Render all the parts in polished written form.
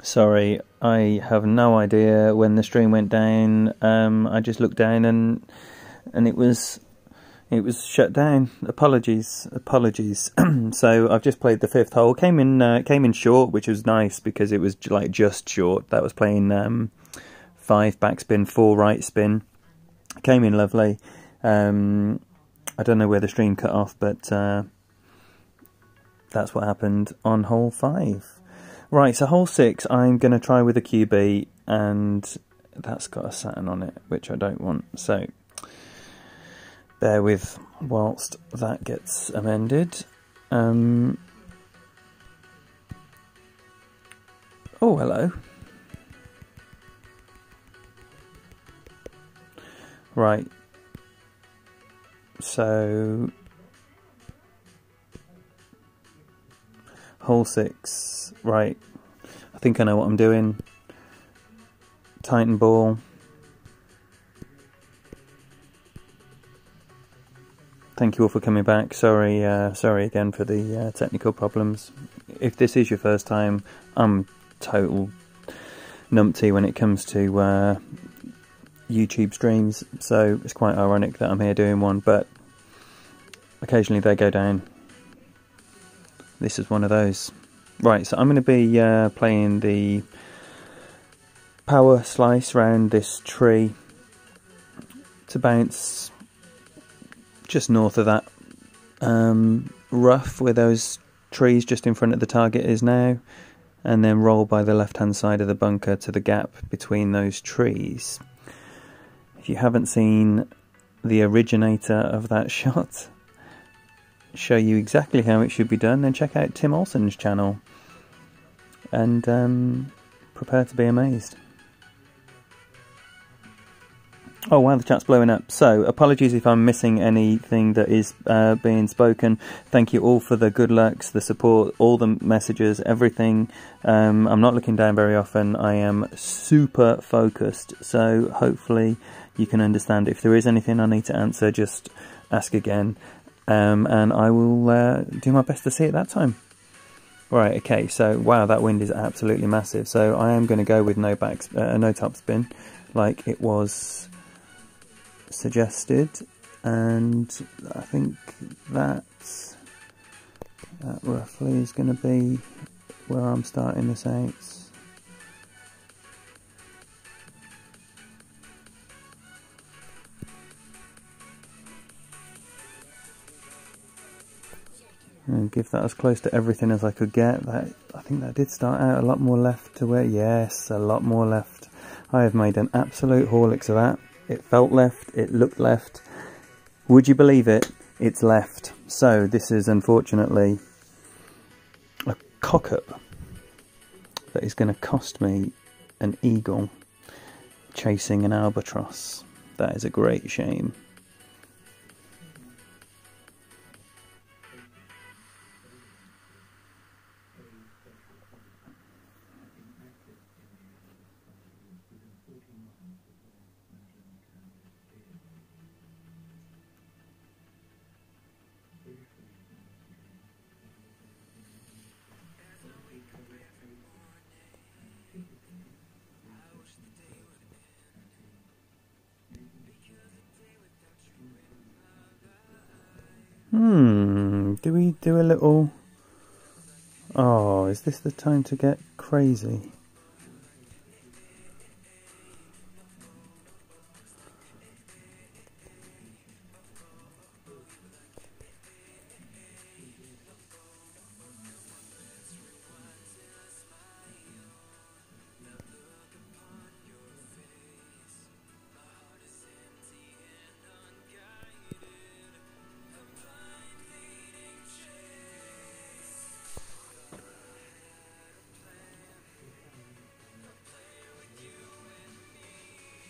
Sorry, I have no idea when the stream went down. I just looked down and it was shut down. Apologies. So I've just played the fifth hole. Came in short, which was nice because it was like just short. That was playing 5 backspin, 4 right spin. Came in lovely. I don't know where the stream cut off, but that's what happened on hole 5. Right, so hole 6, I'm going to try with a QB, and that's got a Saturn on it, which I don't want. So bear with whilst that gets amended. Oh, hello. Right. So hole 6, right, I think I know what I'm doing. Tighten ball. Thank you all for coming back. Sorry again for the technical problems. If this is your first time, I'm total numpty when it comes to YouTube streams, so it's quite ironic that I'm here doing one, but occasionally they go down. This is one of those. Right, so I'm going to be playing the power slice round this tree to bounce just north of that rough where those trees just in front of the target is now, and then roll by the left hand side of the bunker to the gap between those trees. If you haven't seen the originator of that shot show you exactly how it should be done, then check out Tim Olsen's channel and prepare to be amazed. Oh wow, the chat's blowing up. So apologies if I'm missing anything that is being spoken. Thank you all for the good lucks, the support, all the messages, everything. I'm not looking down very often. I am super focused, so hopefully you can understand. If there is anything I need to answer, just ask again. And I will do my best to see it that time. Right, okay, so wow, that wind is absolutely massive. So I am going to go with no topspin, like it was suggested, and I think that roughly is going to be where I'm starting this out. And give that as close to everything as I could get. That, I think that did start out a lot more left to where, yes, a lot more left. I have made an absolute horlicks of that. It felt left, it looked left. Would you believe it? It's left. So this is unfortunately a cock-up that is going to cost me an eagle chasing an albatross. That is a great shame. Do we do a little... Oh, is this the time to get crazy?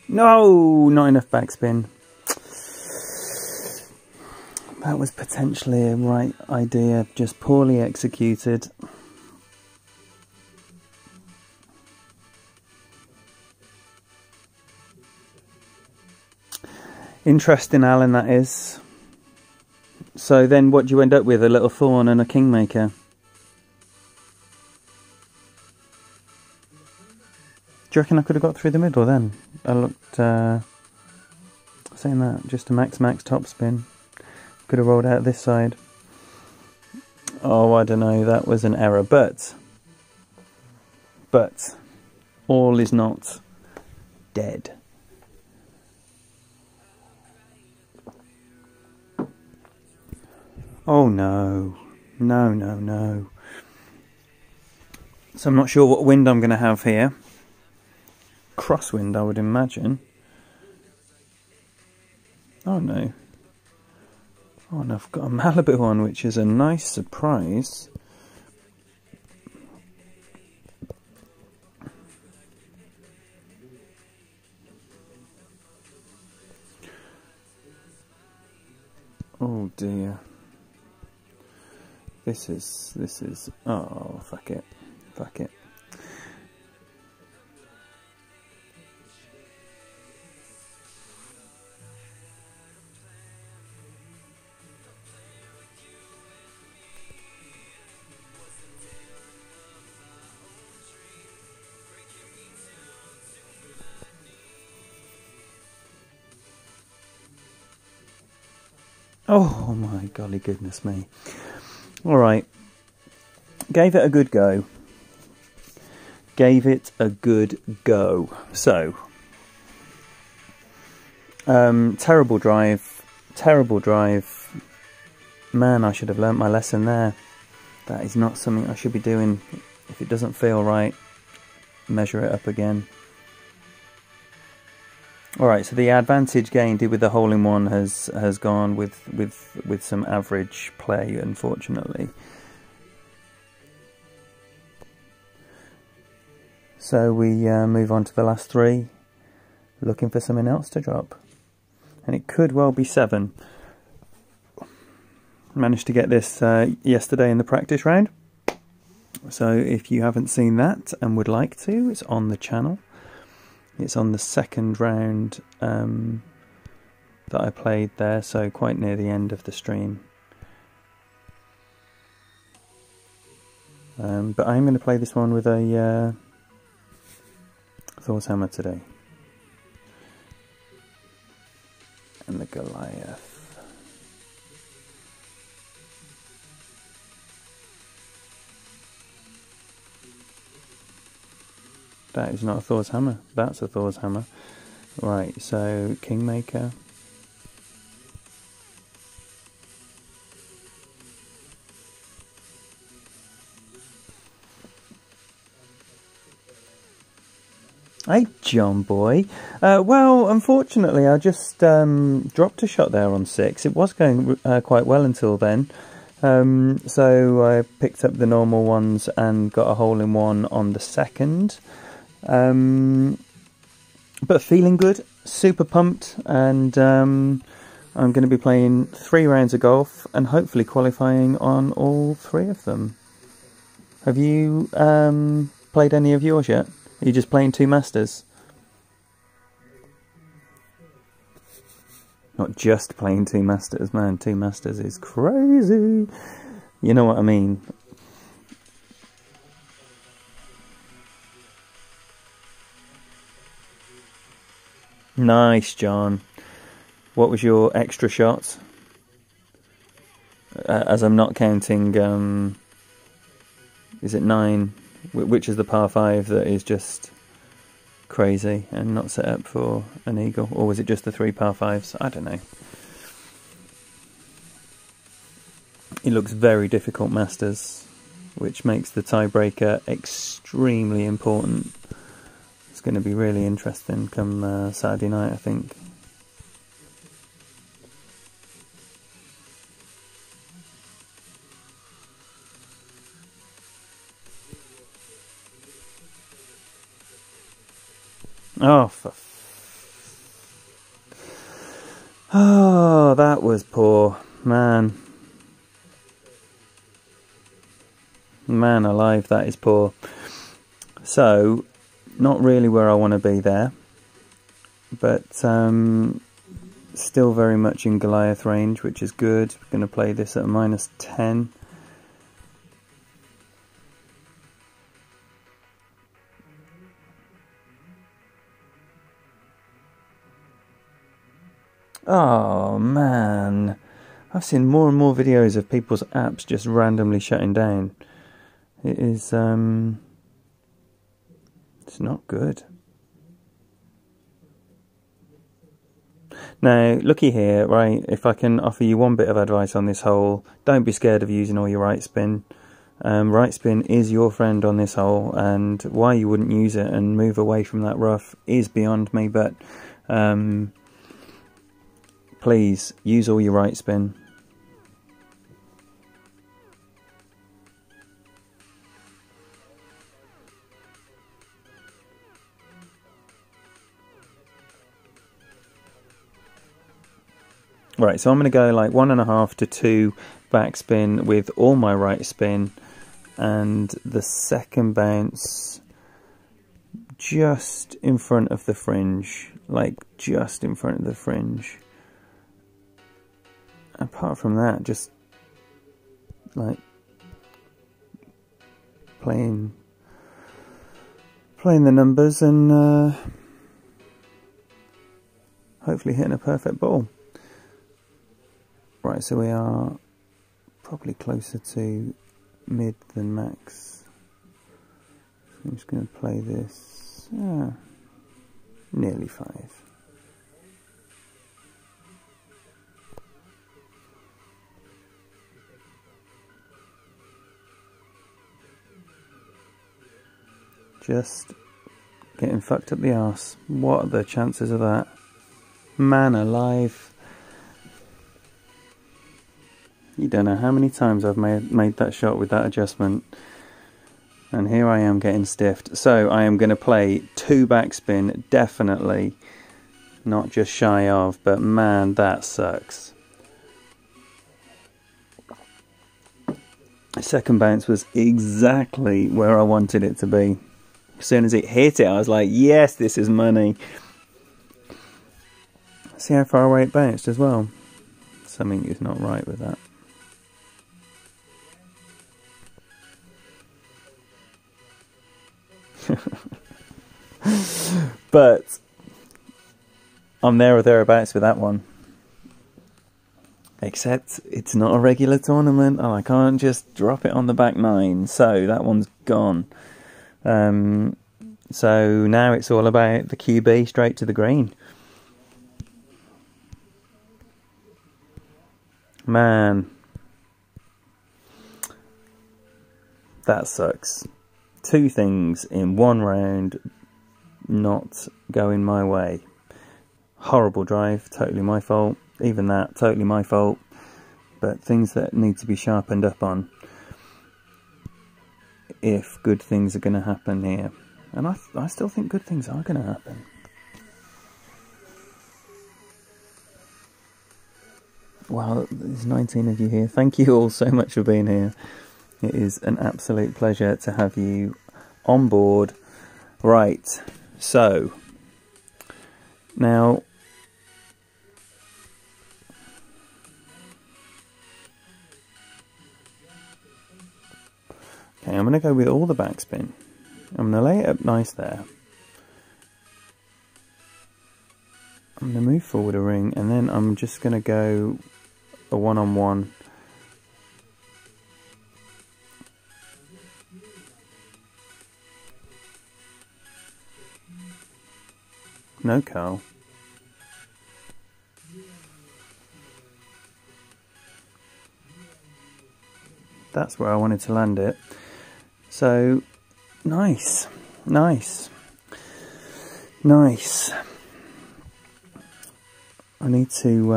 No, not enough backspin. That was potentially a right idea, just poorly executed. Interesting, Alan, that is. So then what do you end up with? A little thorn and a kingmaker? Do you reckon I could have got through the middle then? I looked, saying that, just a max topspin. Could have rolled out this side. Oh, I don't know, that was an error, but all is not dead. Oh no, no. So I'm not sure what wind I'm going to have here. Crosswind, I would imagine. Oh no. Oh, and I've got a Malibu on, which is a nice surprise. Oh dear. This is, oh, fuck it. Oh my golly goodness me. Alright. Gave it a good go. So, terrible drive. Man, I should have learnt my lesson there. That is not something I should be doing. If it doesn't feel right, measure it up again. Alright, so the advantage gained with the hole-in-one has gone with some average play, unfortunately. So we move on to the last three, looking for something else to drop. And it could well be 7. Managed to get this yesterday in the practice round. So if you haven't seen that and would like to, it's on the channel. It's on the second round that I played there, so quite near the end of the stream. But I'm going to play this one with a Thor's Hammer today. And the Goliath. That is not a Thor's Hammer. That's a Thor's Hammer. Right, so Kingmaker. Hey, John boy. Well, unfortunately, I just dropped a shot there on 6. It was going quite well until then. So I picked up the normal ones and got a hole-in-one on the second. But feeling good, super pumped, and I'm going to be playing 3 rounds of golf and hopefully qualifying on all 3 of them. Have you played any of yours yet? Are you just playing 2 Masters? Not just playing 2 Masters, man. 2 Masters is crazy. You know what I mean. Nice, John. What was your extra shot? As I'm not counting, is it 9? Which is the par 5 that is just crazy and not set up for an eagle? Or was it just the 3 par 5s? I don't know. It looks very difficult, Masters, which makes the tiebreaker extremely important. It's going to be really interesting come Saturday night, I think. Oh, that was poor. Man alive, that is poor. So, not really where I want to be there, but still very much in Goliath range, which is good. We're going to play this at a -10. Oh man, I've seen more and more videos of people's apps just randomly shutting down. It is, it's not good. Now, looky here, right, if I can offer you one bit of advice on this hole, don't be scared of using all your right spin. Right spin is your friend on this hole, and why you wouldn't use it and move away from that rough is beyond me, but please use all your right spin. Right, so I'm going to go like 1.5 to 2 backspin with all my right spin, and the second bounce just in front of the fringe, like just in front of the fringe. Apart from that, just like playing the numbers and hopefully hitting a perfect ball. Right, so we are probably closer to mid than max. So I'm just going to play this nearly 5. Just getting fucked up the arse. What are the chances of that? Man alive. You don't know how many times I've made that shot with that adjustment. And here I am getting stiffed. So I am going to play 2 backspin, definitely. Not just shy of, but man, that sucks. The second bounce was exactly where I wanted it to be. As soon as it hit it, I was like, yes, this is money. See how far away it bounced as well? Something is not right with that. But I'm there or thereabouts with that one. Except it's not a regular tournament and I can't just drop it on the back 9, so that one's gone. So now it's all about the QB straight to the green. Man, that sucks. 2 things in one round not going my way. Horrible drive, totally my fault. Even that, totally my fault. But things that need to be sharpened up on if good things are going to happen here. And I still think good things are going to happen. Wow, there's 19 of you here. Thank you all so much for being here. It is an absolute pleasure to have you on board. Right, so now okay, I'm going to go with all the backspin. I'm going to lay it up nice there. I'm going to move forward a ring, and then I'm just going to go a one-on-one. No curl. That's where I wanted to land it. So, nice, nice, nice. I need to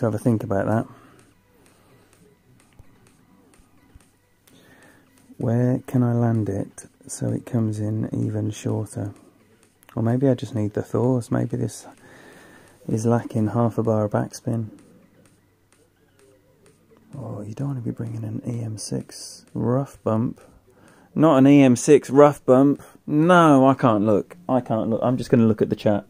have a think about that. Where can I land it so it comes in even shorter? Or maybe I just need the Thors. Maybe this is lacking half a bar of backspin. Oh, you don't want to be bringing an EM6 rough bump. Not an EM6 rough bump. No, I can't look. I can't look. I'm just going to look at the chat.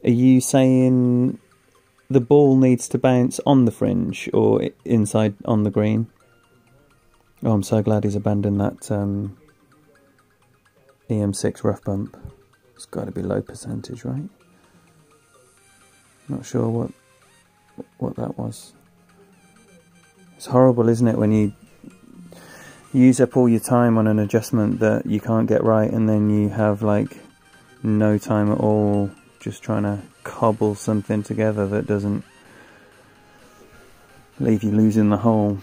Are you saying the ball needs to bounce on the fringe or inside on the green. Oh, I'm so glad he's abandoned that EM6 rough bump. It's got to be low percentage, right? Not sure what that was. It's horrible, isn't it, when you use up all your time on an adjustment that you can't get right, and then you have like no time at all just trying to cobble something together that doesn't leave you losing the hole.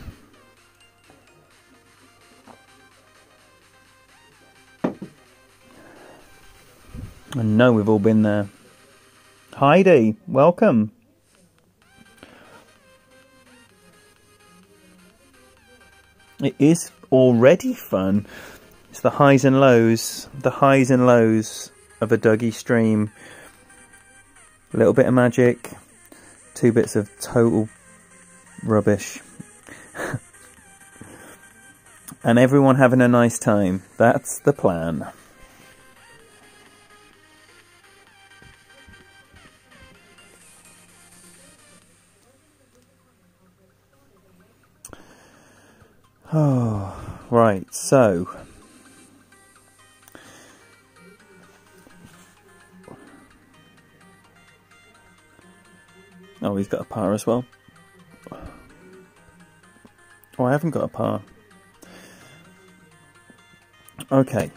I know we've all been there. Heidi, welcome. It is already fun. It's the highs and lows of a Dougie stream. A little bit of magic, 2 bits of total rubbish. And everyone having a nice time. That's the plan. Oh, right, so oh, he's got a par as well. Oh, I haven't got a par. Okay.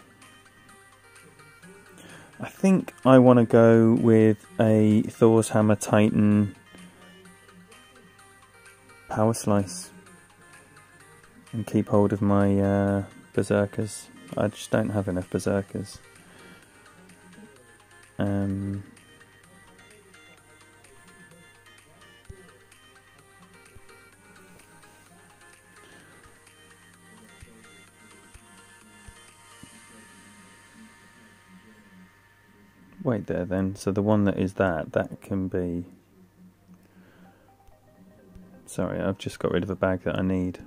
I think I want to go with a Thor's Hammer Titan Power Slice and keep hold of my Berserkers. I just don't have enough Berserkers. Wait there then, so the one that is that can be... Sorry, I've just got rid of a bag that I need.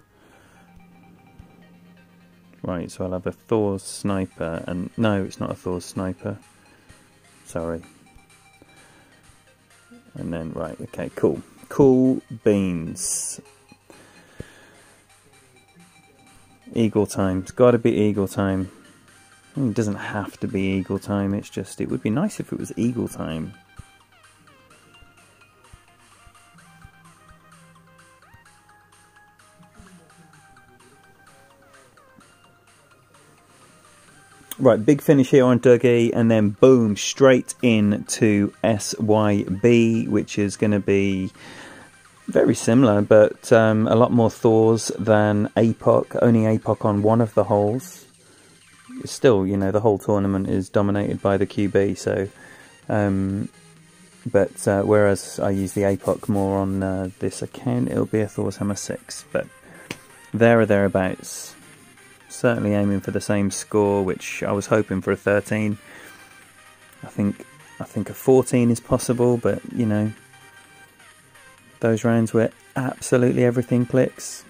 Right, so I'll have a Thor's Sniper, and no, it's not a Thor's Sniper. Sorry. And then, right, okay, cool. Cool beans. Eagle time. It's got to be Eagle time. I mean, it doesn't have to be Eagle time, it's just, it would be nice if it was Eagle time. Right, big finish here on Dougie, and then boom, straight into SYB, which is going to be very similar, but a lot more Thors than APOC. Only APOC on one of the holes. Still, you know, the whole tournament is dominated by the QB, so... whereas I use the APOC more on this account, it'll be a Thor's Hammer 6, but there or thereabouts. Certainly aiming for the same score, which I was hoping for a 13. I think a 14 is possible, but you know, those rounds where absolutely everything clicks,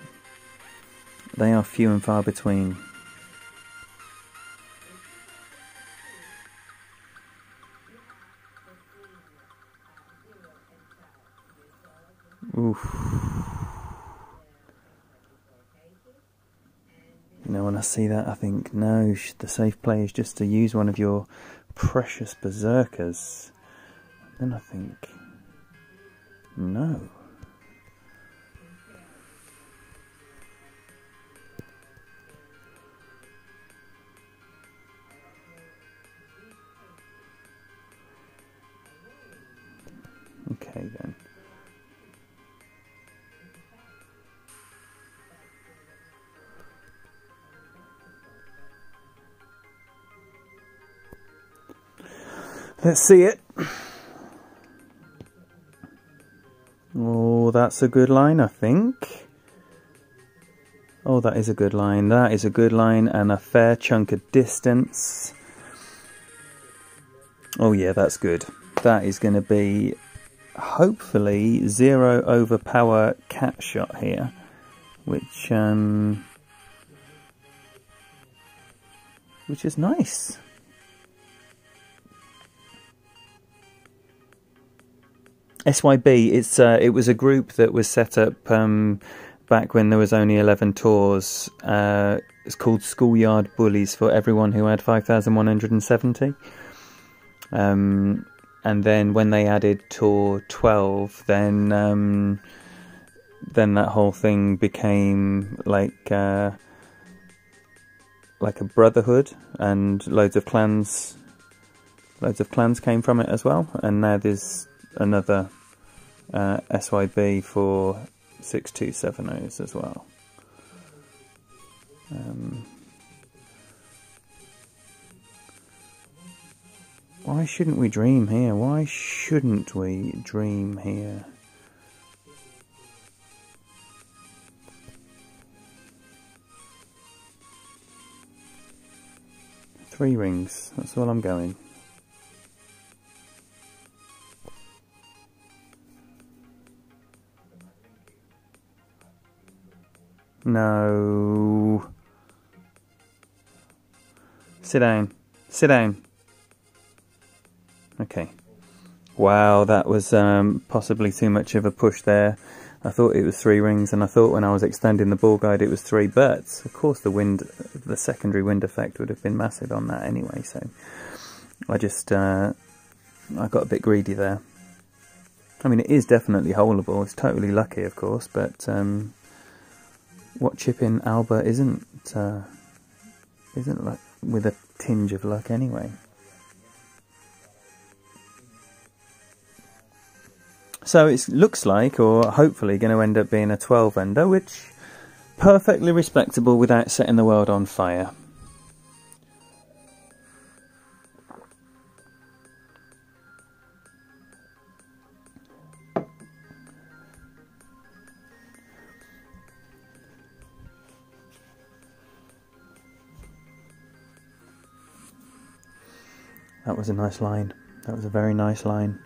they are few and far between. Oof. You know, when I see that, I think, no, the safe play is just to use one of your precious Berserkers. Then I think, no. Okay, then. Let's see it. Oh, that's a good line, I think. Oh, that is a good line. That is a good line and a fair chunk of distance. Oh yeah, that's good. That is going to be, hopefully, 0 over power cat shot here. Which is nice. SYB, it was a group that was set up back when there was only 11 tours. It's called Schoolyard Bullies for everyone who had 5,170. And then when they added tour 12, then that whole thing became like a brotherhood, and loads of clans came from it as well. And now there's another SYB for 6270s as well. Why shouldn't we dream here? Why shouldn't we dream here? Three rings, that's all I'm going. No. Sit down. Sit down. Okay. Wow, that was possibly too much of a push there. I thought it was three rings, and I thought when I was extending the ball guide it was three, but of course the secondary wind effect would have been massive on that anyway, so I just I got a bit greedy there. I mean, it is definitely holeable, it's totally lucky of course, but what chip in Alba isn't like with a tinge of luck anyway. So it looks like, or hopefully, going to end up being a 12-ender, which perfectly respectable without setting the world on fire. That was a nice line. That was a very nice line.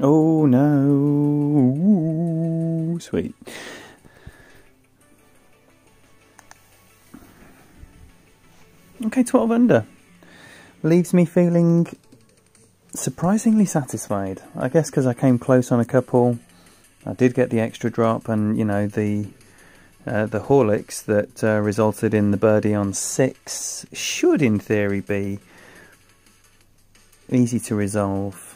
Oh no, ooh, sweet. Okay, 12 under. Leaves me feeling surprisingly satisfied. I guess because I came close on a couple. I did get the extra drop, and you know, the Horlicks that resulted in the birdie on 6 should in theory be easy to resolve.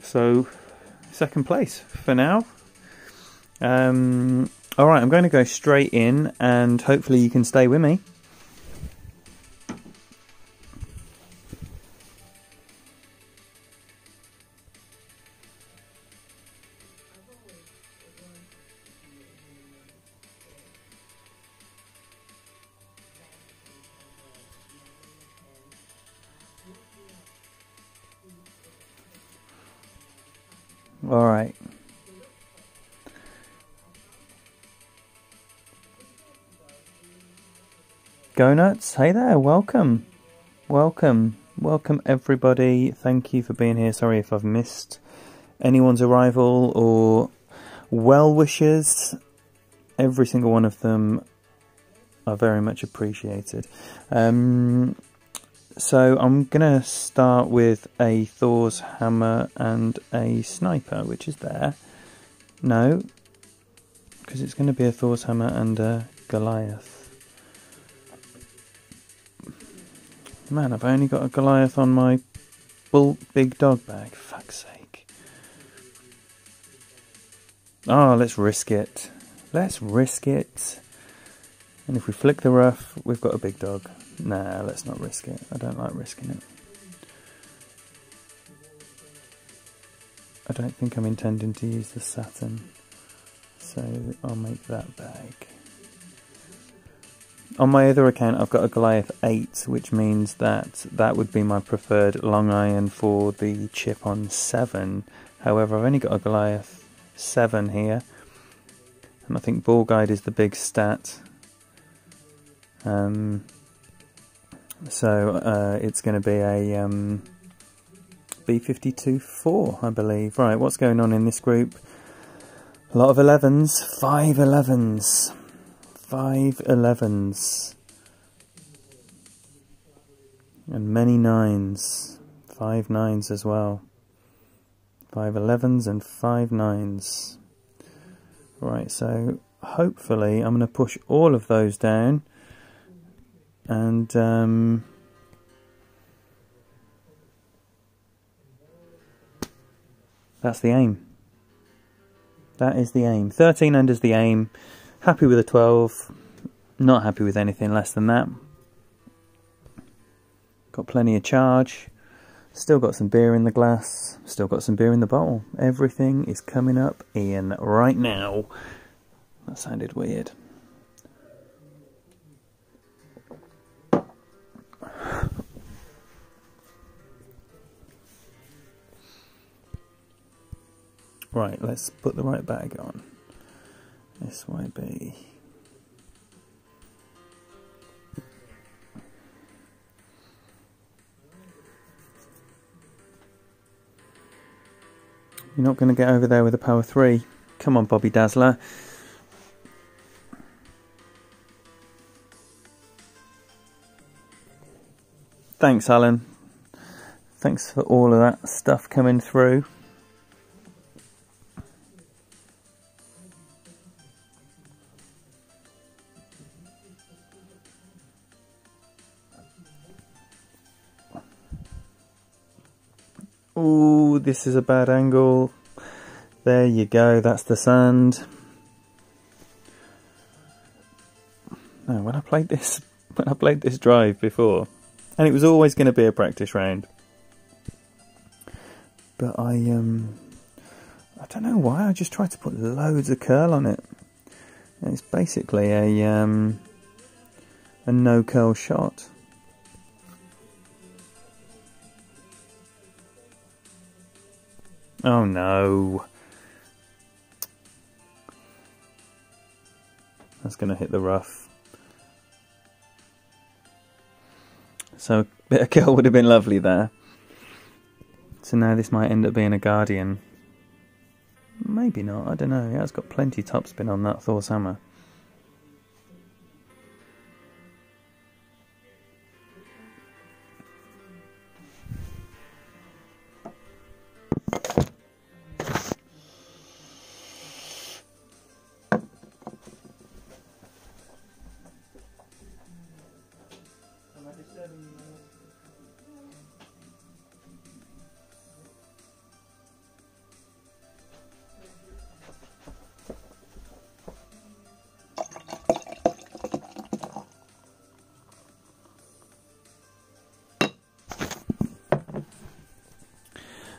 So, second place for now. Alright, I'm going to go straight in, and hopefully you can stay with me. Alright. Go Nuts, hey there, welcome. Welcome everybody, thank you for being here. Sorry if I've missed anyone's arrival or well wishes. Every single one of them are very much appreciated. So I'm going to start with a Thor's Hammer and a Sniper, which is there. No, because it's going to be a Thor's Hammer and a Goliath. Man, I've only got a Goliath on my big dog bag. Fuck's sake. Oh, let's risk it. Let's risk it. And if we flick the rough, we've got a big dog. Nah, let's not risk it. I don't like risking it. I don't think I'm intending to use the Saturn, so I'll make that bag. On my other account I've got a Goliath 8, which means that that would be my preferred long iron for the chip on 7. However, I've only got a Goliath 7 here, and I think Ball Guide is the big stat. So it's going to be a B52-4, I believe. Right, what's going on in this group? A lot of 11s, 5 11s. 5 11s and many 9s, 5 9s as well, 5 11s and 5 9s. Right, so hopefully I'm going to push all of those down, and that's the aim. That is the aim. 13 under's the aim. Happy with a 12, not happy with anything less than that. Got plenty of charge, still got some beer in the glass, still got some beer in the bottle. Everything is coming up in right now. That sounded weird. Right, let's put the right bag on. SYB. You're not going to get over there with a power 3. Come on, Bobby Dazzler. Thanks, Alan. Thanks for all of that stuff coming through. Ooh, this is a bad angle. There you go, that's the sand. No, when I played this drive before, and it was always going to be a practice round, but I don't know why, I just tried to put loads of curl on it. And it's basically a no curl shot. Oh no. That's going to hit the rough. So a bit of curl would have been lovely there. So now this might end up being a Guardian. Maybe not, I don't know. Yeah, it's got plenty topspin on that Thor's hammer.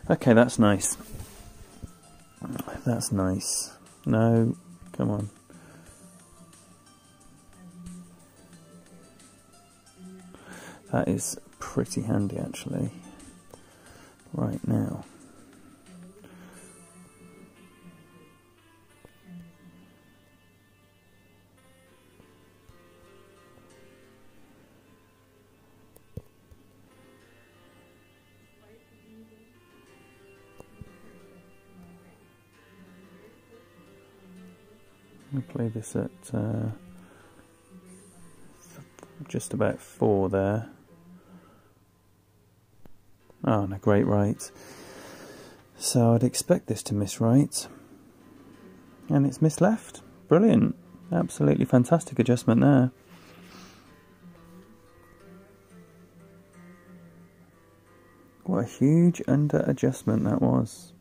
Okay, that's nice. That's nice. No, come on. That is pretty handy actually. Right now. I'll play this at just about 4 there. Oh, and a great right. So I'd expect this to miss right. And it's missed left. Brilliant. Absolutely fantastic adjustment there. What a huge under adjustment that was.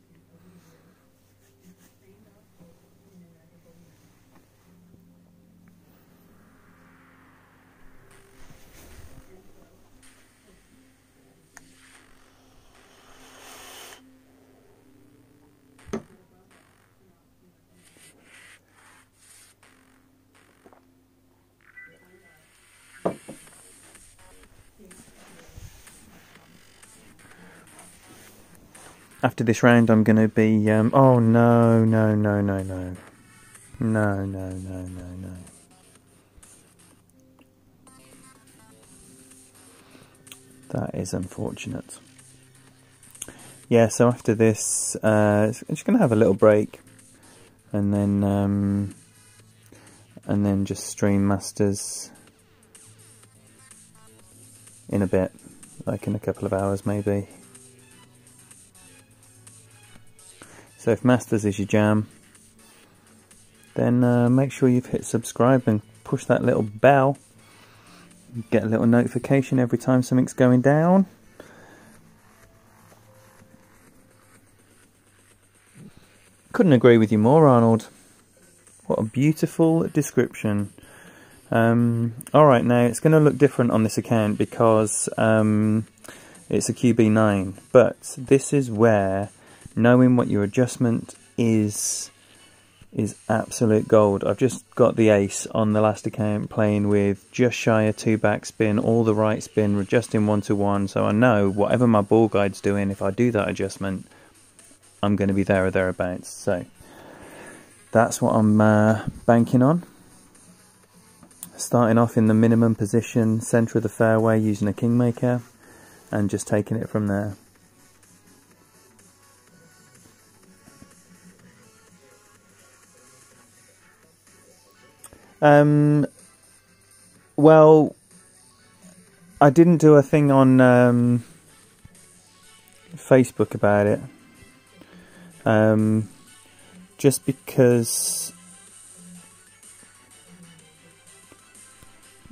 after this round I'm going to be... oh no, no, no, no, no. No, no, no, no, no. That is unfortunate. Yeah, so after this, I'm just going to have a little break, and then just stream Masters in a bit, like in a couple of hours maybe. So if Masters is your jam, then make sure you've hit subscribe and push that little bell. Get a little notification every time something's going down. Couldn't agree with you more, Arnold. What a beautiful description. Alright, now it's going to look different on this account because it's a QB9, but this is where knowing what your adjustment is absolute gold. I've just got the ace on the last account playing with just shy of 2 backspin, all the right spin, adjusting 1-to-1, so I know whatever my ball guide's doing, if I do that adjustment, I'm going to be there or thereabouts. So that's what I'm banking on. Starting off in the minimum position, centre of the fairway, using a kingmaker, and just taking it from there. Well, I didn't do a thing on Facebook about it, just because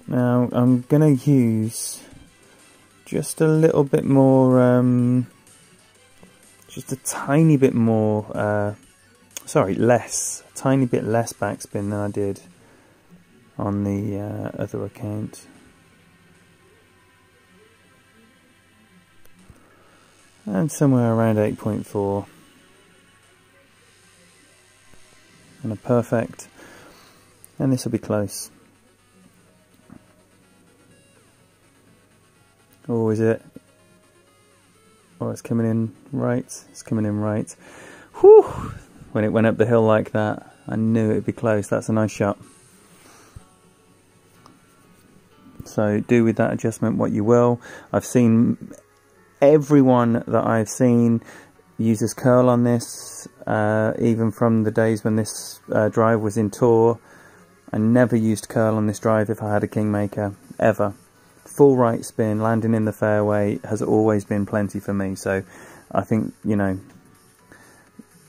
now I'm going to use just a little bit more, just a tiny bit more, sorry, less, a tiny bit less backspin than I did on the other account. And somewhere around 8.4. And a perfect. And this will be close. Oh, is it? Oh, it's coming in right. It's coming in right. Whew! When it went up the hill like that, I knew it would be close. That's a nice shot. So do with that adjustment what you will. I've seen everyone that I've seen uses curl on this, even from the days when this drive was in tour. I never used curl on this drive if I had a kingmaker, ever. Full right spin, landing in the fairway has always been plenty for me. So I think, you know,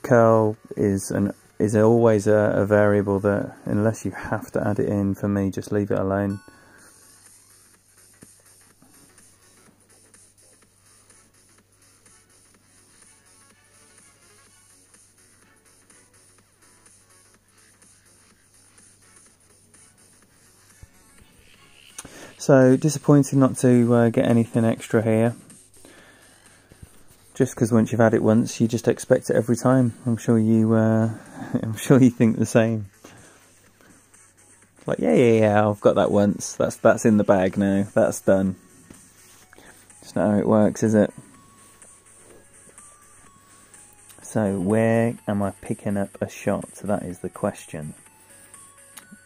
curl is always a variable that, unless you have to add it in, for me, just leave it alone. So disappointing not to get anything extra here. Just because once you've had it once, you just expect it every time. I'm sure you, I'm sure you think the same. Like yeah, I've got that once. That's in the bag now. That's done. It's not how it works, is it? So where am I picking up a shot? That is the question.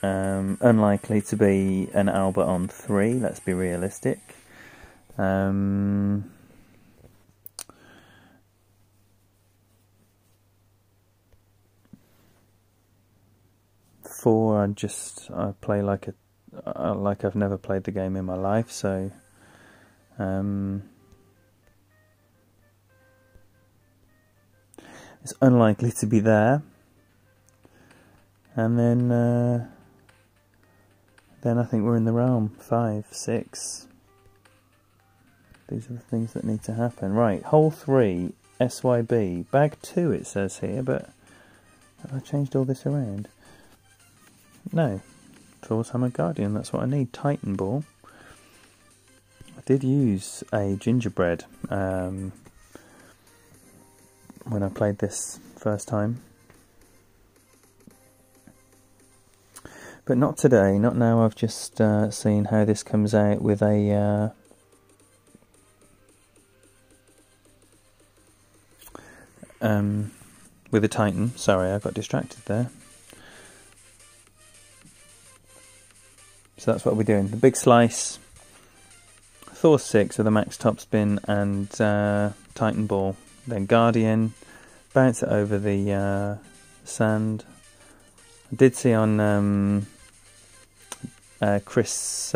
Unlikely to be an Albert on 3, let's be realistic. 4, I play like I've never played the game in my life, so it's unlikely to be there. And then I think we're in the realm. 5, 6. These are the things that need to happen. Right, hole 3, SYB. Bag 2 it says here, but have I changed all this around? No. Thor's Hammer Guardian, that's what I need. Titan ball. I did use a gingerbread when I played this first time. But not today, not now. I've just seen how this comes out with a with a Titan. Sorry, I got distracted there. So that's what we're doing. The big slice, Thor 6 with a max topspin and Titan ball. Then Guardian, bounce it over the sand. I did see on Chris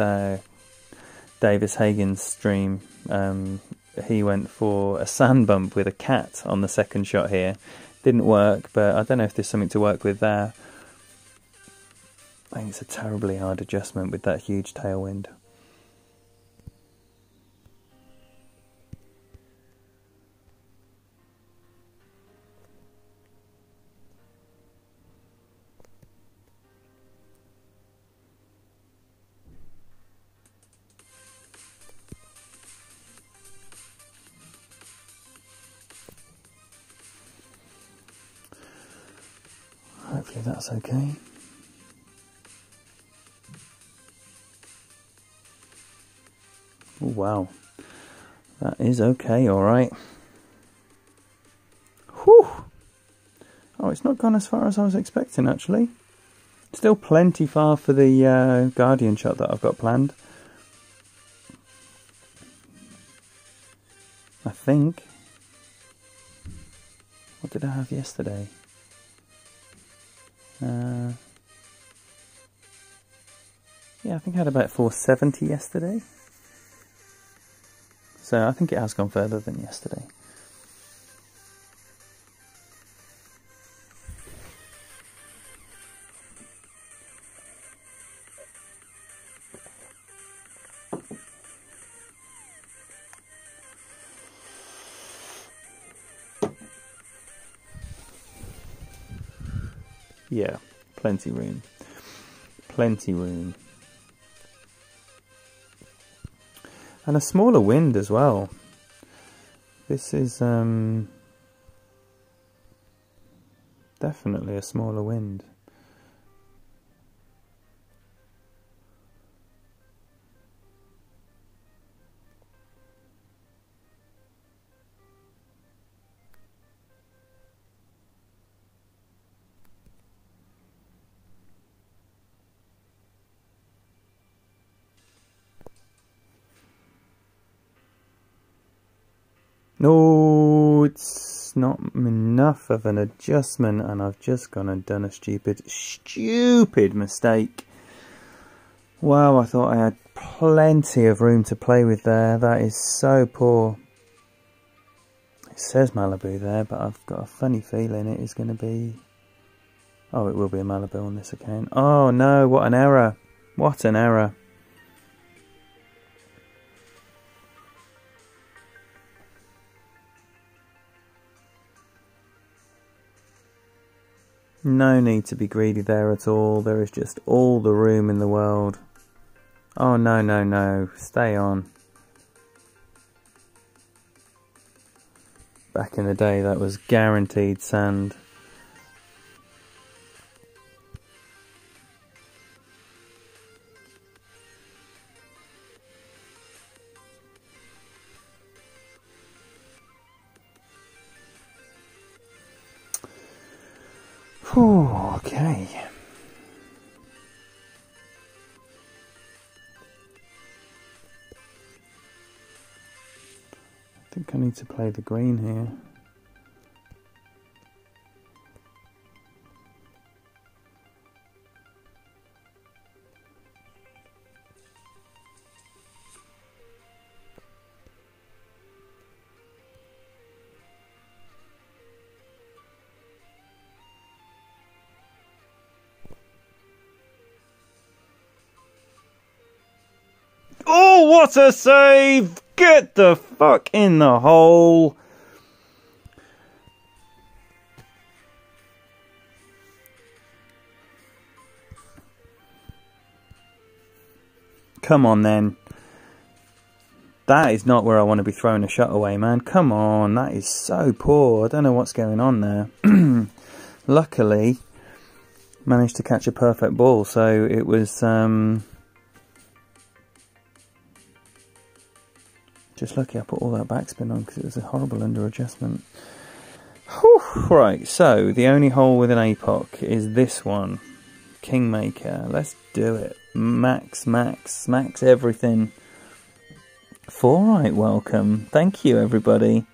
Davis Hagen's stream, he went for a sand bump with a cat on the second shot here. Didn't work, but I don't know if there's something to work with there. I think it's a terribly hard adjustment with that huge tailwind. Hopefully that's okay. Oh, wow, that is okay, alright. Whew! Oh, it's not gone as far as I was expecting, actually. Still plenty far for the Guardian shot that I've got planned. I think. What did I have yesterday? Yeah, I think I had about 470 yesterday. So I think it has gone further than yesterday. Yeah, plenty room. Plenty room. And a smaller wind as well. This is definitely a smaller wind. No, it's not enough of an adjustment, and I've just gone and done a stupid mistake. Wow, I thought I had plenty of room to play with there. That is so poor. It says Malibu there, but I've got a funny feeling it is going to be... Oh, it will be a Malibu on this account. Oh no, what an error. What an error. No need to be greedy there at all. There is just all the room in the world. Oh, no, no, no. Stay on. Back in the day, that was guaranteed sand. Whew, okay. I think I need to play the green here. Oh, what a save! Get the fuck in the hole! Come on then. That is not where I want to be throwing a shot away, man. Come on, that is so poor. I don't know what's going on there. Luckily, managed to catch a perfect ball, so it was... just lucky I put all that backspin on because it was a horrible under adjustment. Whew, right, so the only hole with an APOC is this one. Kingmaker. Let's do it. Max everything. Forright, welcome. Thank you, everybody.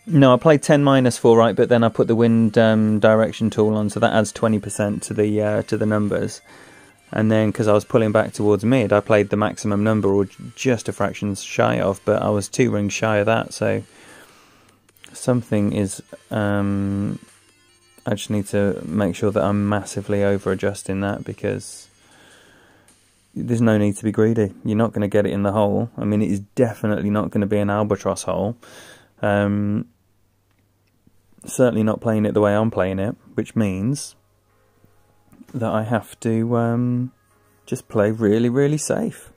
No, I played 10 minus Forright, but then I put the wind direction tool on, so that adds 20% to the numbers. And then, because I was pulling back towards mid, I played the maximum number, or just a fraction shy of, but I was 2 rings shy of that, so something is... I just need to make sure that I'm massively over-adjusting that, because there's no need to be greedy. You're not going to get it in the hole. I mean, it is definitely not going to be an albatross hole. Certainly not playing it the way I'm playing it, which means that I have to just play really, really safe.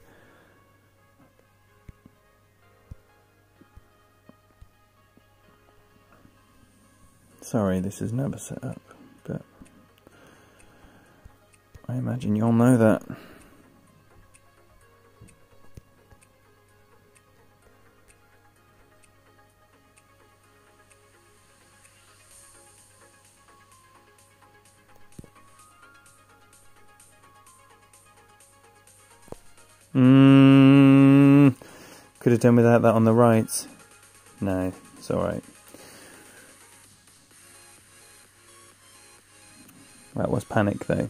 Sorry, this is never set up, but I imagine you'll know that. Could have done without that on the right. No, it's alright. That was panic though.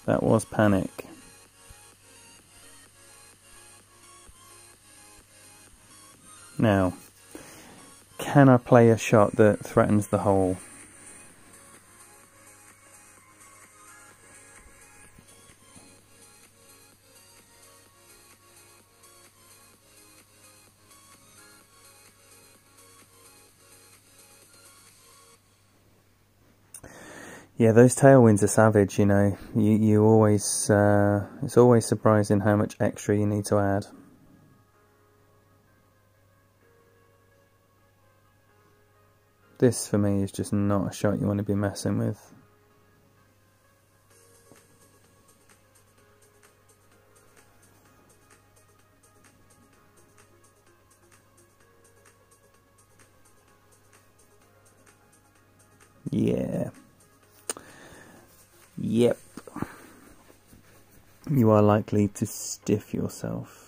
That was panic. Now, can I play a shot that threatens the hole? Yeah, those tailwinds are savage, you know. You always, it's always surprising how much extra you need to add. This, for me, is just not a shot you want to be messing with. Yeah. Yep. You are likely to stiff yourself.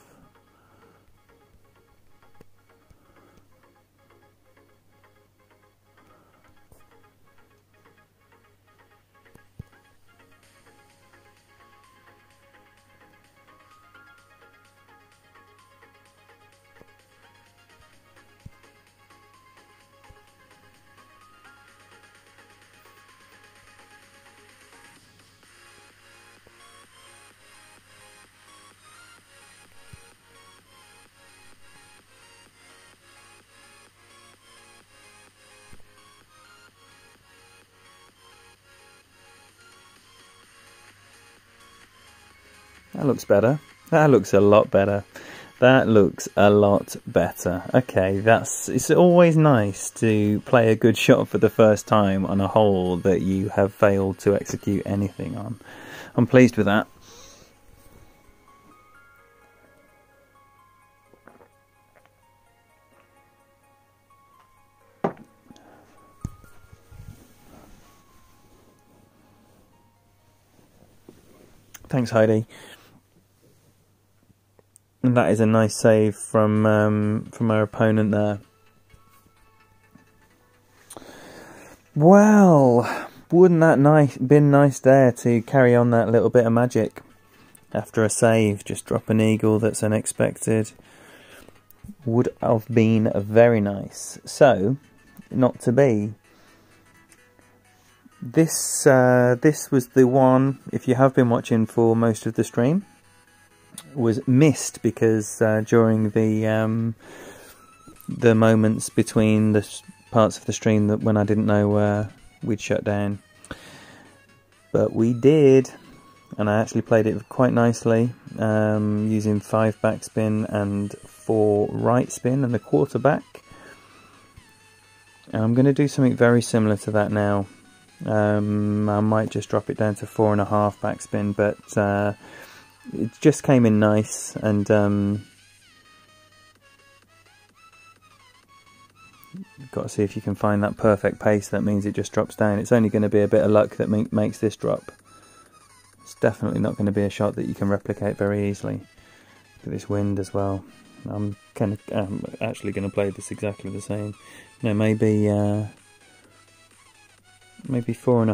That looks better. That looks a lot better. That looks a lot better. Okay, it's always nice to play a good shot for the first time on a hole that you have failed to execute anything on. I'm pleased with that. Thanks, Heidi. And that is a nice save from our opponent there. Well, wouldn't that been nice there to carry on that little bit of magic after a save? Just drop an eagle that's unexpected. Would have been very nice. So, not to be. This was the one, if you have been watching for most of the stream, was missed because during the moments between the parts of the stream that when I didn't know we'd shut down, but we did, and I actually played it quite nicely, using 5 backspin and 4 right spin and a quarterback. And I'm going to do something very similar to that now. I might just drop it down to 4.5 backspin, but it just came in nice, and You've got to see if you can find that perfect pace. That means it just drops down. It's only going to be a bit of luck that makes this drop. It's definitely not going to be a shot that you can replicate very easily. Look at this wind as well. I'm actually going to play this exactly the same. No, maybe 4.5,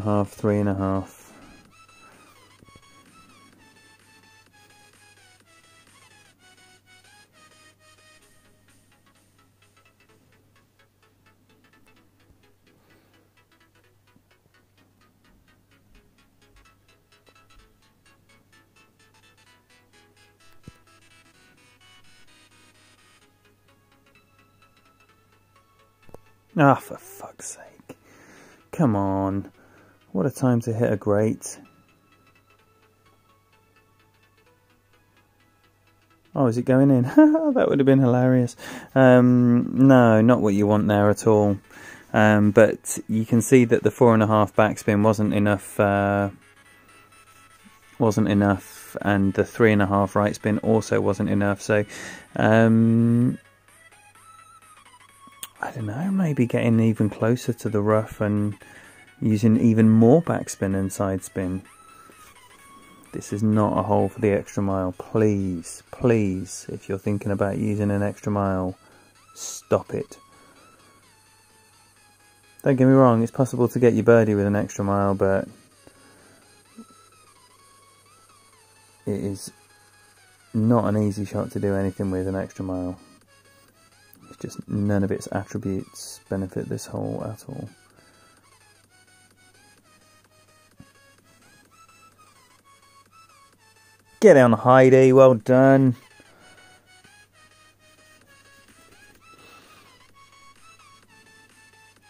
3.5. Ah, for fuck's sake. Come on. What a time to hit a great. Oh, is it going in? That would have been hilarious. No, not what you want there at all. But you can see that the 4.5 backspin wasn't enough. And the 3.5 right spin also wasn't enough. So, I don't know, maybe getting even closer to the rough and using even more backspin and side spin. This is not a hole for the extra mile. Please, please, if you're thinking about using an extra mile, stop it. Don't get me wrong, it's possible to get your birdie with an extra mile, but it is not an easy shot to do anything with an extra mile. Just none of its attributes benefit this hole at all. Get on, Heidi, well done.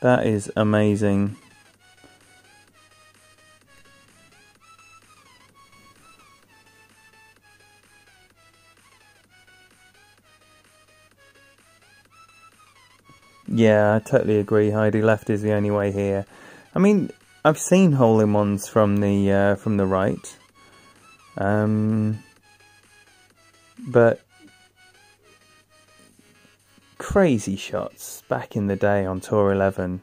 That is amazing. Yeah, I totally agree, Heidi. Left is the only way here. I mean, I've seen hole-in-ones from the right, but crazy shots back in the day on Tour 11,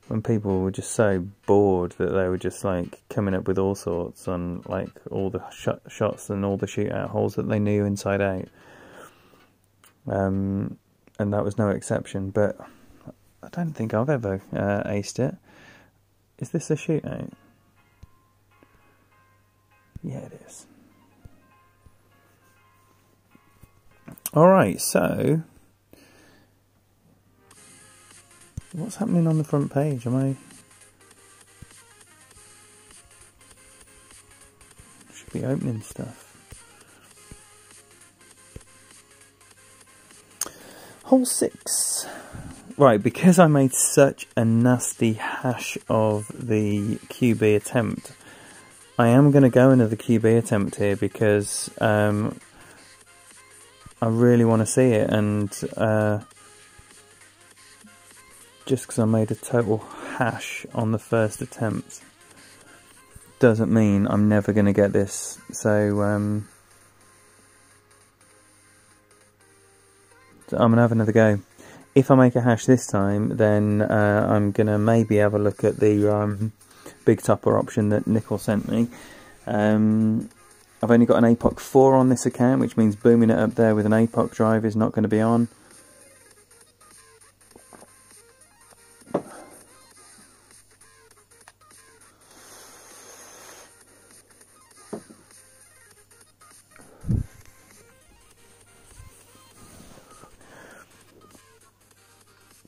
when people were just so bored that they were just like coming up with all sorts on like all the shots and all the shootout holes that they knew inside out, and that was no exception. But I don't think I've ever aced it. Is this a shootout? Yeah, it is. Alright, so what's happening on the front page? Should be opening stuff. Hole 6. Right, because I made such a nasty hash of the QB attempt, I am going to go another QB attempt here because I really want to see it, and just because I made a total hash on the first attempt doesn't mean I'm never going to get this. So I'm going to have another go. If I make a hash this time, then I'm going to maybe have a look at the big topper option that Nickel sent me. I've only got an APOC 4 on this account, which means booming it up there with an APOC drive is not going to be on.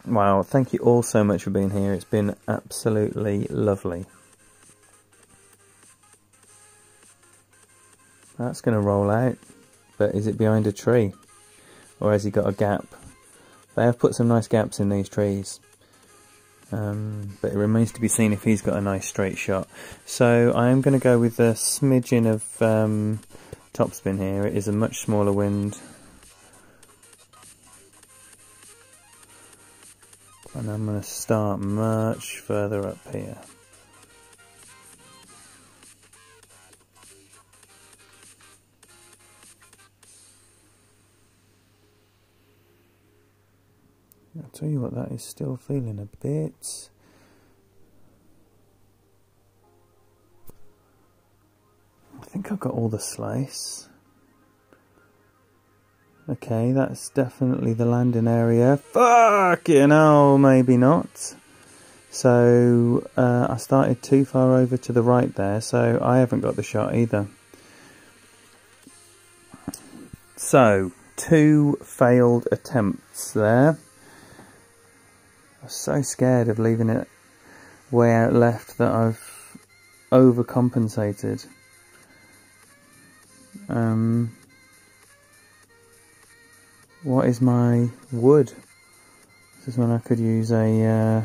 Wow, thank you all so much for being here. It's been absolutely lovely. That's going to roll out, but is it behind a tree? Or has he got a gap? They have put some nice gaps in these trees. But it remains to be seen if he's got a nice straight shot. So I am going to go with a smidgen of topspin here. It is a much smaller wind. And I'm going to start much further up here. tell you what, that is still feeling a bit. I think I've got all the slice. Okay, that's definitely the landing area. Fucking hell, maybe not. So I started too far over to the right there, so I haven't got the shot either. So 2 failed attempts there. I was so scared of leaving it way out left that I've overcompensated. What is my wood? This is when I could use a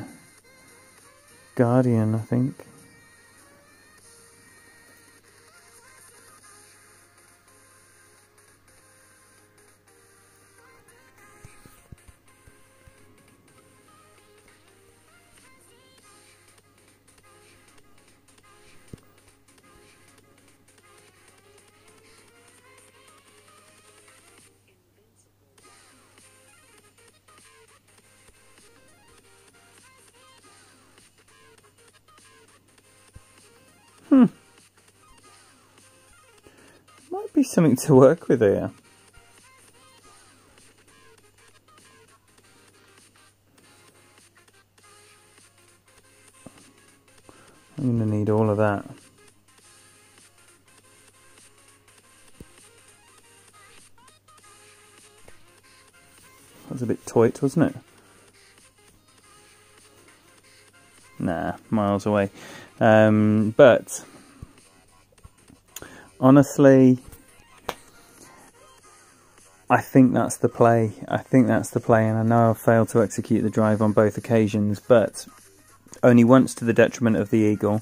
Guardian, I think. Might be something to work with here. I'm going to need all of that. That was a bit tight, wasn't it? Nah, miles away. But honestly, I think that's the play. I think that's the play, and I know I've failed to execute the drive on both occasions, but only once to the detriment of the eagle,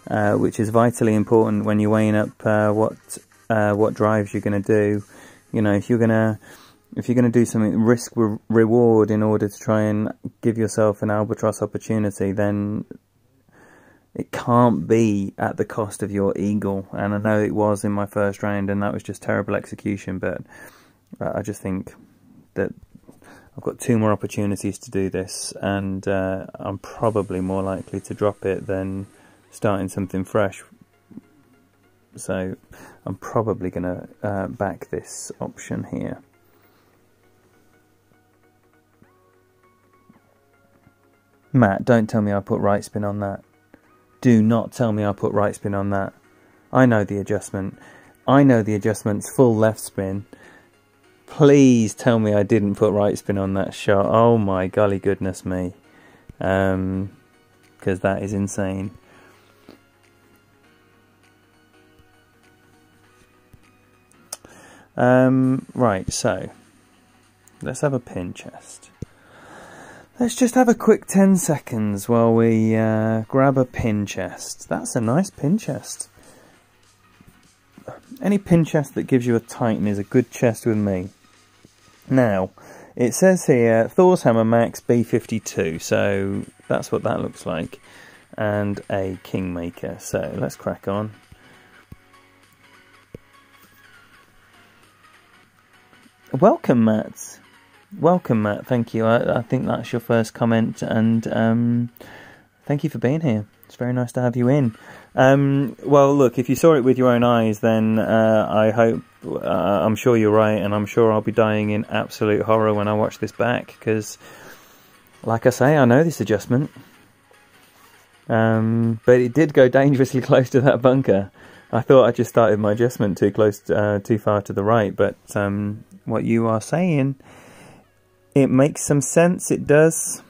which is vitally important when you're weighing up what drives you're going to do. You know, if you're going to do something risk reward in order to try and give yourself an albatross opportunity, then it can't be at the cost of your eagle. And I know it was in my first round, and that was just terrible execution, but I just think that I've got 2 more opportunities to do this, and I'm probably more likely to drop it than starting something fresh. So I'm probably going to back this option here. Matt, don't tell me I put right spin on that. Do not tell me I put right spin on that. I know the adjustment. I know the adjustment's full left spin. Please tell me I didn't put right spin on that shot. Oh my golly goodness me. Because that is insane. Right, so let's have a pin chest. Let's just have a quick 10 seconds while we grab a pin chest. That's a nice pin chest. Any pin chest that gives you a Titan is a good chest with me. Now, it says here Thor's Hammer Max B52, so that's what that looks like. And a Kingmaker, so let's crack on. Welcome, Matt. Welcome, Matt. Thank you. I think that's your first comment, and thank you for being here. It's very nice to have you in. Well, look, if you saw it with your own eyes, then I hope, I'm sure you're right, and I'm sure I'll be dying in absolute horror when I watch this back, because, like I say, I know this adjustment. But it did go dangerously close to that bunker. I thought I just started my adjustment too close, too far to the right, but what you are saying, it makes some sense, it does.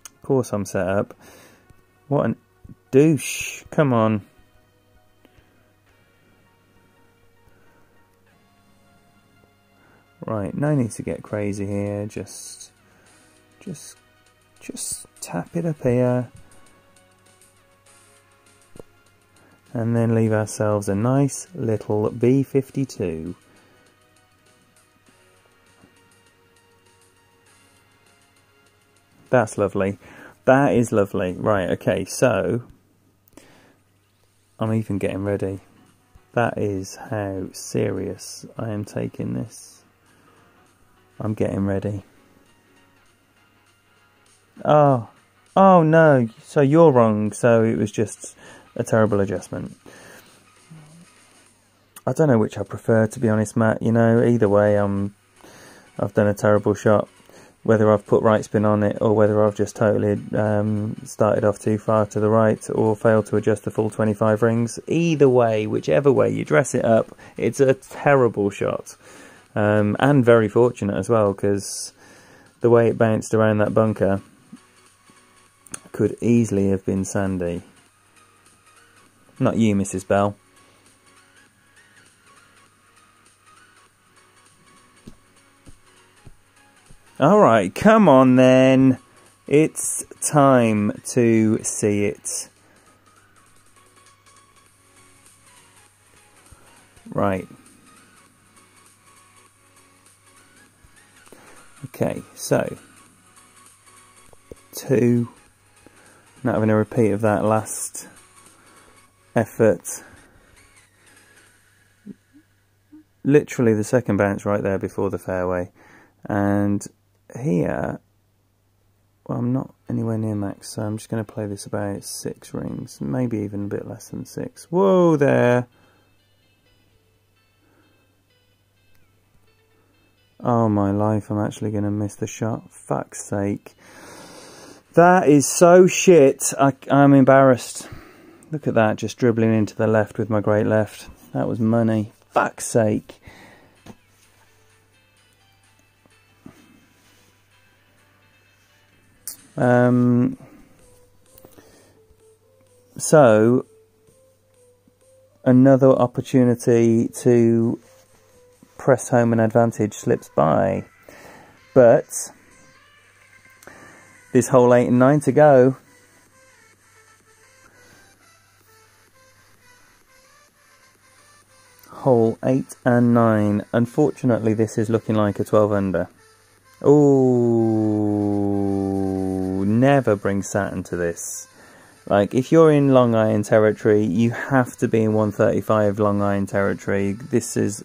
Of course I'm set up. What an douche, come on. Right, no need to get crazy here, just tap it up here. And then leave ourselves a nice little B52. That's lovely. That is lovely. Right, okay, so I'm even getting ready. That is how serious I am taking this. I'm getting ready. Oh, oh no, so you're wrong, so it was just a terrible adjustment. I don't know which I prefer, to be honest, Matt. You know, either way, I've done a terrible shot. Whether I've put right spin on it or whether I've just totally started off too far to the right or failed to adjust the full 25 rings. Either way, whichever way you dress it up, it's a terrible shot. And very fortunate as well, because the way it bounced around that bunker could easily have been sandy. Not you, Mrs. Bell. Alright, come on then. It's time to see it. Right. Okay, so 2. Not having a repeat of that last effort. Literally the second bounce right there before the fairway. And here, well, I'm not anywhere near max, so I'm just going to play this about 6 rings, maybe even a bit less than 6. Whoa there! Oh my life, I'm actually going to miss the shot. Fuck's sake. That is so shit. I'm embarrassed. Look at that, just dribbling into the left with my great left. That was money. Fuck's sake. So another opportunity to press home an advantage slips by, but this hole 8 and 9 to go. Hole 8 and 9. Unfortunately, this is looking like a 12 under. Ooh, never bring Saturn to this. Like, if you're in long iron territory, you have to be in 135 long iron territory. This is,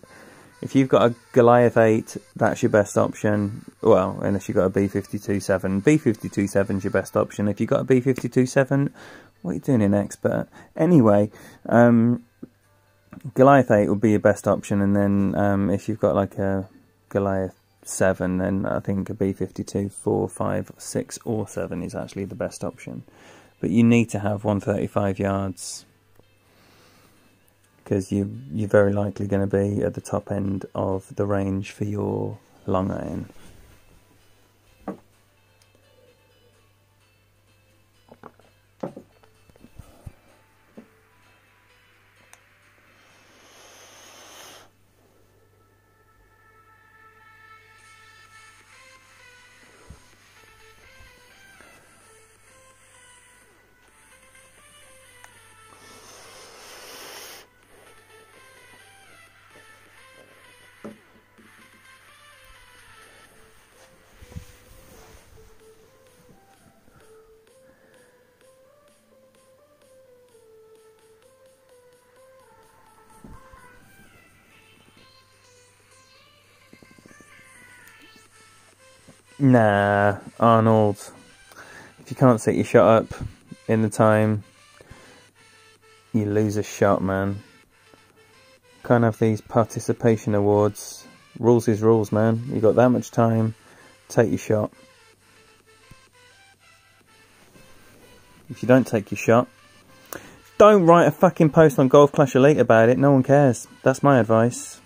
if you've got a Goliath 8, that's your best option. Well, unless you've got a B52-7. B52-7 is your best option. If you've got a B52-7, what are you doing in expert? Anyway, Goliath 8 would be your best option, and then if you've got like a Goliath 7, then I think a B52, 4, 5, 6 or 7 is actually the best option. But you need to have 135 yards, because you're very likely going to be at the top end of the range for your long iron. Nah, Arnold, if you can't set your shot up in the time, you lose a shot, man. Can't have these participation awards. Rules is rules, man. You got that much time, take your shot. If you don't take your shot, don't write a fucking post on Golf Clash Elite about it. No one cares. That's my advice.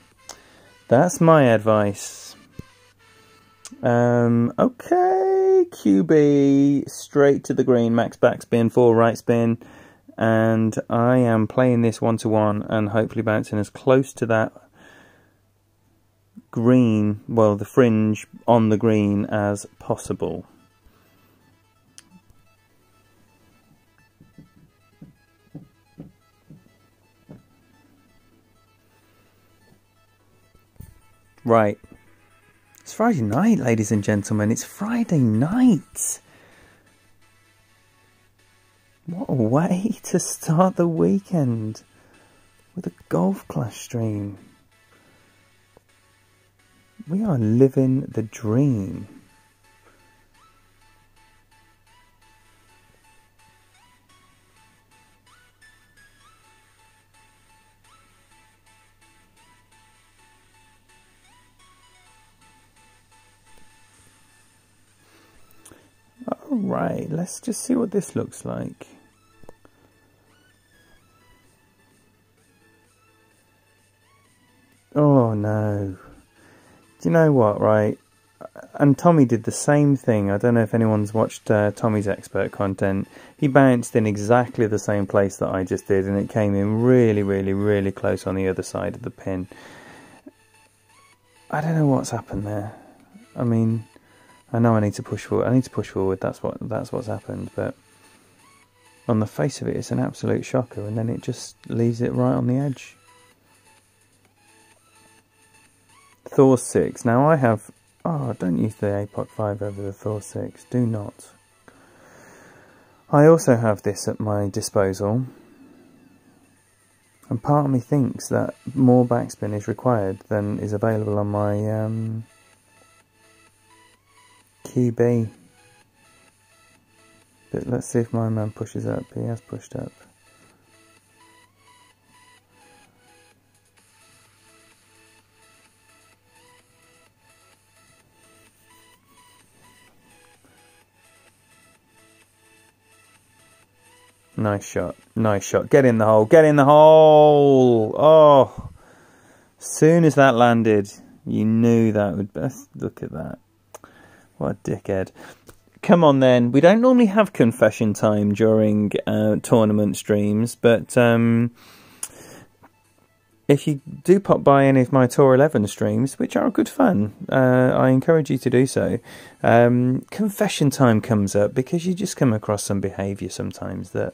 That's my advice. Okay, QB, straight to the green, max backspin, 4 right spin, and I am playing this 1-to-1 and hopefully bouncing as close to that green, well, the fringe on the green as possible. Right. It's Friday night, ladies and gentlemen. It's Friday night. What a way to start the weekend with a Golf Clash stream. We are living the dream. Alright, let's just see what this looks like. Oh no. Do you know what, right? And Tommy did the same thing. I don't know if anyone's watched Tommy's expert content. He bounced in exactly the same place that I just did, and it came in really, really, really close on the other side of the pin. I don't know what's happened there. I mean, I know I need to push forward. I need to push forward. That's what's happened. But on the face of it, it's an absolute shocker, and then it just leaves it right on the edge. Thor 6. Now I have... Oh, don't use the APOC 5 over the Thor 6. Do not. I also have this at my disposal. And part of me thinks that more backspin is required than is available on my QB. But let's see if my man pushes up. He has pushed up. Nice shot. Nice shot. Get in the hole. Get in the hole. Oh. Soon as that landed, you knew that would... Look at that. What a dickhead. Come on then. We don't normally have confession time during tournament streams, but if you do pop by any of my Tour 11 streams, which are good fun, I encourage you to do so. Confession time comes up because you just come across some behaviour sometimes that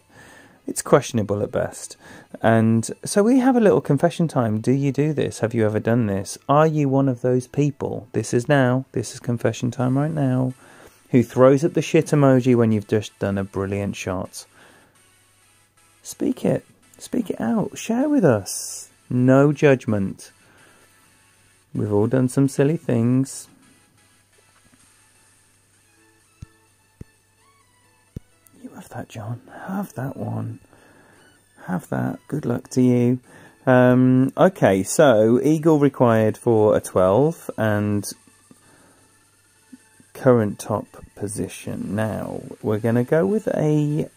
it's questionable at best. And so we have a little confession time. Do you do this? Have you ever done this? Are you one of those people? This is confession time right now. Who throws up the shit emoji when you've just done a brilliant shot? Speak it. Speak it out. Share with us. No judgment. We've all done some silly things. You have that, John. Have that one. Have that. Good luck to you. Okay, so eagle required for a 12 and current top position. Now we're going to go with a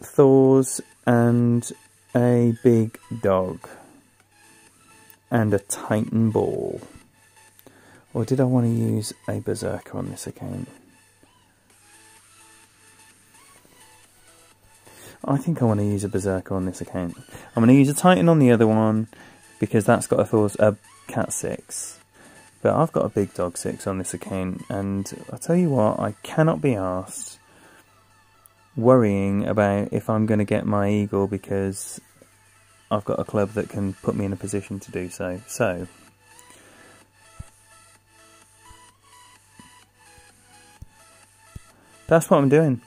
Thors and a big dog and a Titan ball. Or did I want to use a berserker on this account? I think I want to use a berserker on this account. I'm going to use a Titan on the other one because that's got a cat 6. But I've got a big dog 6 on this account, and I'll tell you what, I cannot be arsed worrying about if I'm going to get my eagle because I've got a club that can put me in a position to do so. So, that's what I'm doing.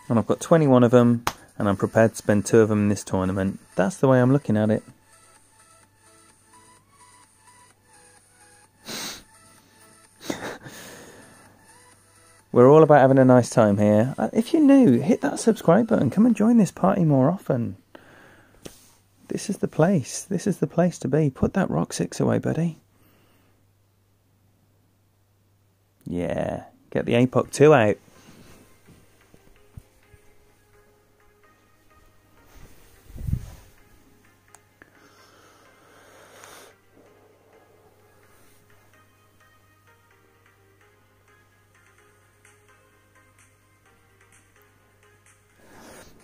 And I've got 21 of them, and I'm prepared to spend 2 of them in this tournament. That's the way I'm looking at it. We're all about having a nice time here. If you're new, hit that subscribe button. Come and join this party more often. This is the place. This is the place to be. Put that rock 6 away, buddy. Yeah. Get the APOC 2 out.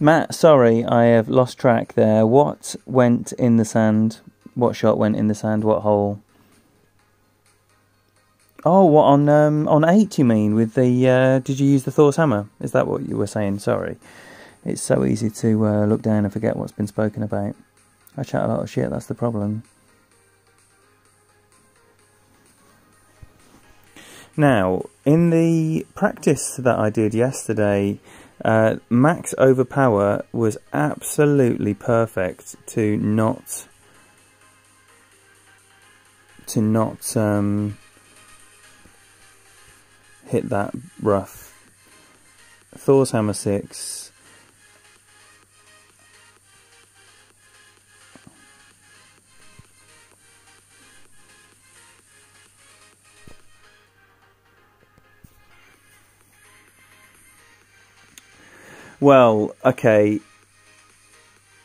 Matt, sorry, I have lost track there. What went in the sand? What shot went in the sand? What hole? Oh, what on 8 you mean? With the did you use the Thor's hammer? Is that what you were saying? Sorry, it's so easy to look down and forget what's been spoken about. I chat a lot of shit. That's the problem. Now, in the practice that I did yesterday, max overpower was absolutely perfect to not hit that rough. Thor's hammer 6. Well, okay.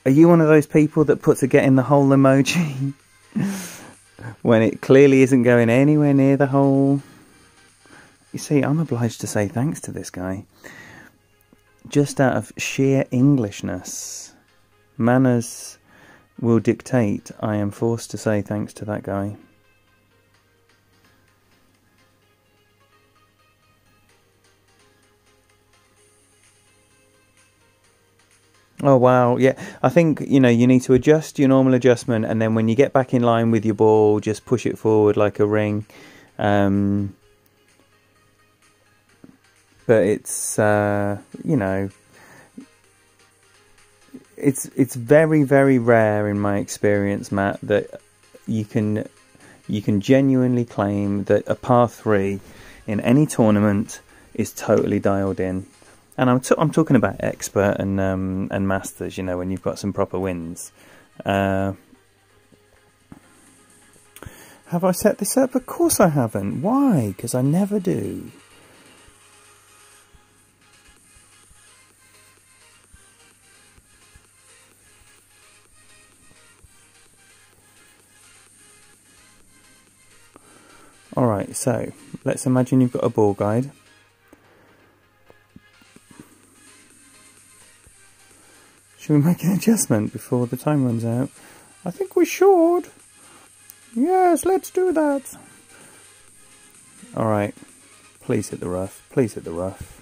Are you one of those people that puts a get in the hole emoji when it clearly isn't going anywhere near the hole? You see, I'm obliged to say thanks to this guy. Just out of sheer Englishness. Manners will dictate. I am forced to say thanks to that guy. Oh wow, yeah. I think, you know, you need to adjust your normal adjustment, and then when you get back in line with your ball, just push it forward like a ring. But it's you know, it's very, very rare in my experience, Matt, that you can genuinely claim that a par 3 in any tournament is totally dialed in. And I'm talking about expert and masters, you know, when you've got some proper wins. Have I set this up? Of course I haven't. Why? Because I never do. Alright, so let's imagine you've got a ball guide. Should we make an adjustment before the time runs out? I think we should. Yes, let's do that. Alright. Please hit the rough. Please hit the rough.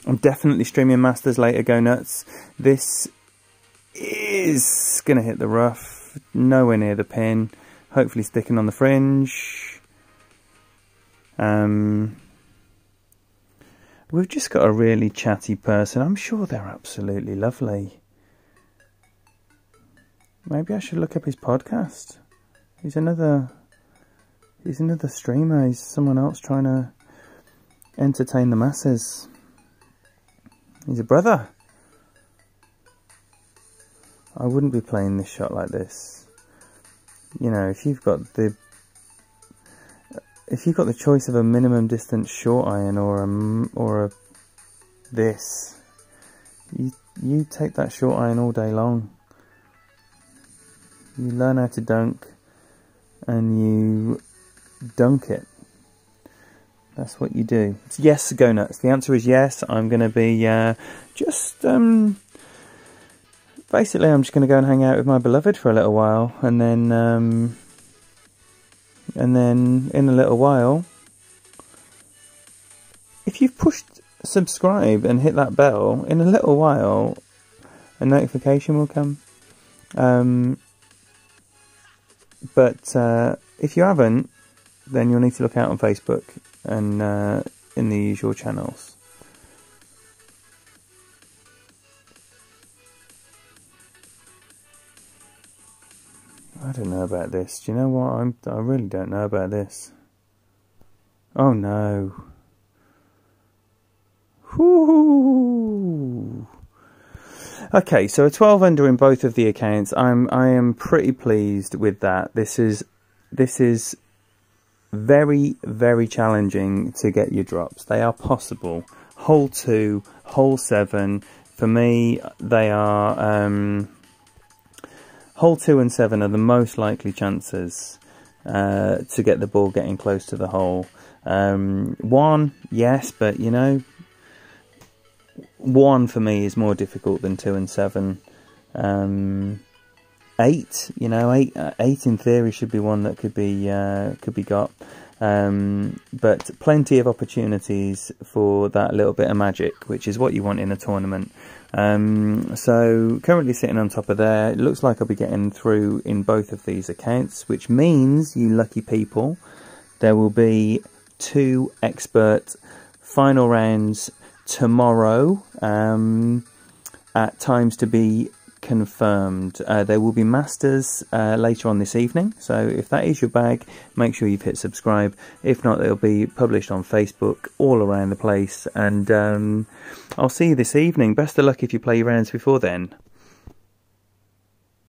I'm definitely streaming Masters later, go nuts. This is going to hit the rough. Nowhere near the pin. Hopefully sticking on the fringe. We've just got a really chatty person. I'm sure they're absolutely lovely. Maybe I should look up his podcast. He's another streamer. He's someone else trying to entertain the masses. He's a brother. I wouldn't be playing this shot like this. You know, if you've got the choice of a minimum distance short iron or a this, you take that short iron all day long. You learn how to dunk, and you dunk it. That's what you do. It's yes, go nuts. The answer is yes. I'm going to be basically I'm just going to go and hang out with my beloved for a little while, and then in a little while, if you've pushed subscribe and hit that bell, in a little while a notification will come. But if you haven't, then you'll need to look out on Facebook and in the usual channels. I don't know about this. Do you know what? I really don't know about this. Oh no. Whoo. Okay, so a 12 under in both of the accounts. I am pretty pleased with that. This is very, very challenging to get your drops. They are possible. Hole 2, hole 7. For me, they are hole 2 and 7 are the most likely chances to get the ball getting close to the hole. 1, yes, but you know, 1 for me is more difficult than 2 and 7. 8, you know, 8 in theory should be one that could be got. But plenty of opportunities for that little bit of magic, which is what you want in a tournament. So currently sitting on top of there. It looks like I'll be getting through in both of these accounts, which means, you lucky people, there will be 2 expert final rounds tomorrow at times to be confirmed. There will be Masters later on this evening, so if that is your bag, make sure you've hit subscribe. If not, they'll be published on Facebook all around the place, and I'll see you this evening. Best of luck if you play your rounds before then.